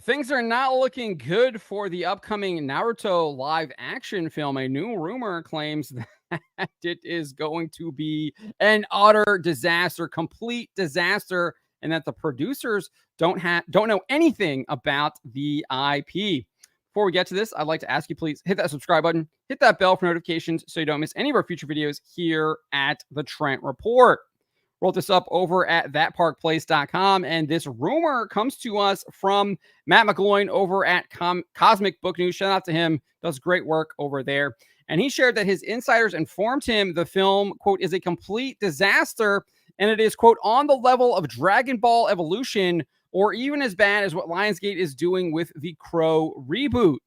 Things are not looking good for the upcoming Naruto live action film. A new rumor claims that it is going to be an utter disaster, complete disaster, and that the producers don't know anything about the IP. Before we get to this, I'd like to ask you, please hit that subscribe button, hit that bell for notifications so you don't miss any of our future videos here at the Trent Report. Wrote this up over at thatparkplace.com, and this rumor comes to us from Matt McGloin over at Cosmic Book News. Shout out to him, does great work over there. And he shared that his insiders informed him the film, quote, is a complete disaster, and it is, quote, on the level of Dragon Ball Evolution, or even as bad as what Lionsgate is doing with the Crow reboot.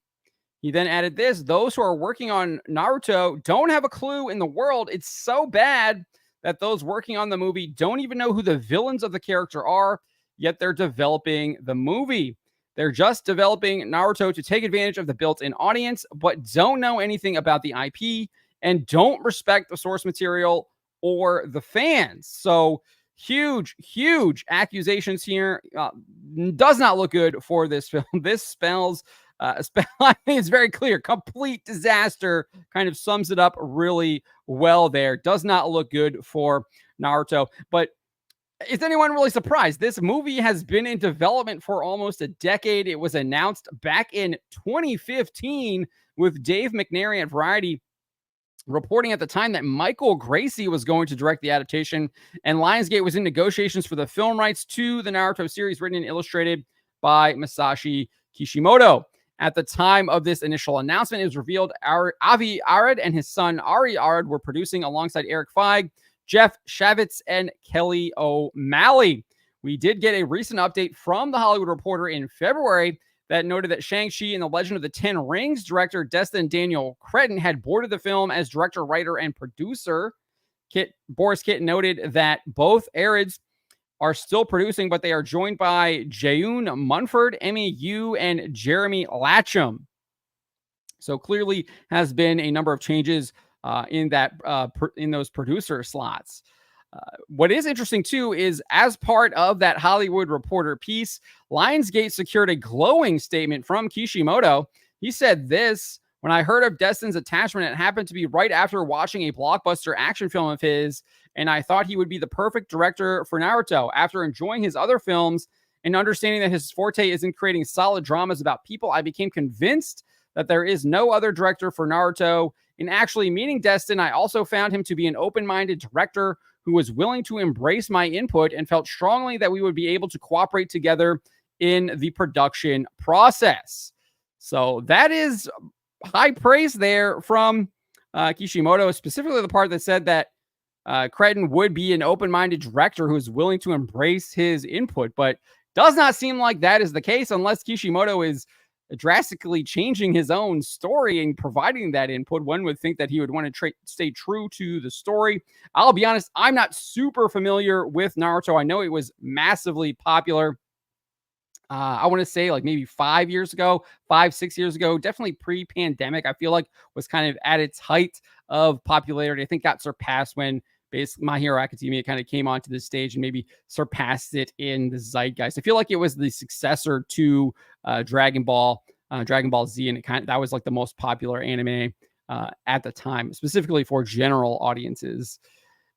He then added this: those who are working on Naruto don't have a clue in the world. It's so bad that those working on the movie don't even know who the villains of the character are, yet they're developing the movie. They're just developing Naruto to take advantage of the built-in audience, but don't know anything about the IP and don't respect the source material or the fans. So huge accusations here. Does not look good for this film. This spells I mean, it's very clear. Complete disaster kind of sums it up really well there. Does not look good for Naruto. But is anyone really surprised? This movie has been in development for almost a decade. It was announced back in 2015 with Dave McNary at Variety reporting at the time that Michael Gracie was going to direct the adaptation, and Lionsgate was in negotiations for the film rights to the Naruto series written and illustrated by Masashi Kishimoto. At the time of this initial announcement, it was revealed Avi Arad and his son Ari Arad were producing alongside Eric Feig, Jeff Shavitz, and Kelly O'Malley. We did get a recent update from The Hollywood Reporter in February that noted that Shang-Chi and the Legend of the Ten Rings director Destin Daniel Cretton had boarded the film as director, writer, and producer. Boris Kitt noted that both Arads are still producing, but they are joined by Jayoon Munford, Emmy Yu, and Jeremy Latcham. So clearly has been a number of changes in those producer slots. What is interesting, too, is as part of that Hollywood Reporter piece, Lionsgate secured a glowing statement from Kishimoto. He said this: when I heard of Destin's attachment, it happened to be right after watching a blockbuster action film of his, and I thought he would be the perfect director for Naruto. After enjoying his other films and understanding that his forte is in creating solid dramas about people, I became convinced that there is no other director for Naruto. In actually meeting Destin, I also found him to be an open-minded director who was willing to embrace my input and felt strongly that we would be able to cooperate together in the production process. So that is high praise there from Kishimoto, specifically the part that said that Cretton would be an open-minded director who is willing to embrace his input, but does not seem like that is the case unless Kishimoto is drastically changing his own story and providing that input. One would think that he would want to stay true to the story. I'll be honest, I'm not super familiar with Naruto. I know it was massively popular. I want to say like maybe 5 years ago, 6 years ago, definitely pre-pandemic. I feel like was kind of at its height of popularity. I think got surpassed when basically My Hero Academia kind of came onto the stage and maybe surpassed it in the zeitgeist. I feel like it was the successor to Dragon Ball Z, and that was like the most popular anime at the time, specifically for general audiences.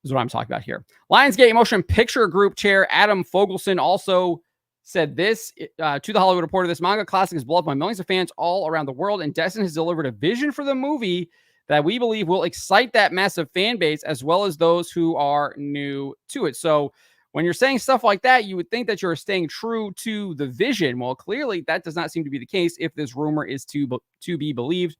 Is what I'm talking about here. Lionsgate Motion Picture Group chair Adam Fogelson also said this to The Hollywood Reporter: this manga classic is beloved by millions of fans all around the world, and Destin has delivered a vision for the movie that we believe will excite that massive fan base as well as those who are new to it. So when you're saying stuff like that, you would think that you're staying true to the vision. Well, clearly that does not seem to be the case if this rumor is to be believed.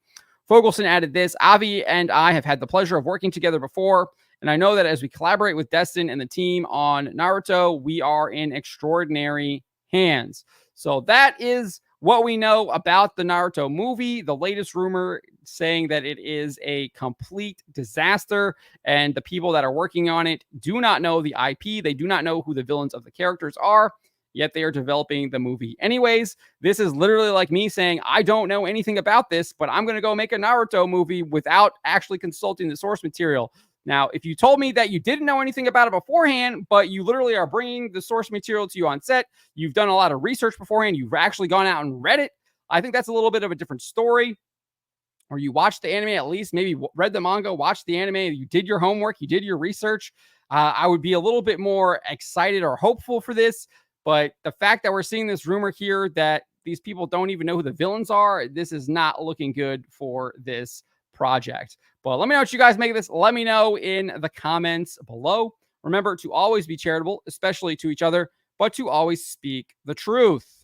Fogelson added this: Avi and I have had the pleasure of working together before, and I know that as we collaborate with Destin and the team on Naruto, we are in extraordinary hands. So that is what we know about the Naruto movie. The latest rumor saying that it is a complete disaster, and the people that are working on it do not know the IP. They do not know who the villains of the characters are, yet they are developing the movie anyways. This is literally like me saying, I don't know anything about this, but I'm going to go make a Naruto movie without actually consulting the source material. Now, if you told me that you didn't know anything about it beforehand, but you literally are bringing the source material to you on set, you've done a lot of research beforehand, you've actually gone out and read it, I think that's a little bit of a different story. Or you watched the anime at least, maybe read the manga, watched the anime, you did your homework, you did your research. I would be a little bit more excited or hopeful for this. But the fact that we're seeing this rumor here that these people don't even know who the villains are, this is not looking good for this project. But let me know what you guys make of this. Let me know in the comments below. Remember to always be charitable, especially to each other, but to always speak the truth.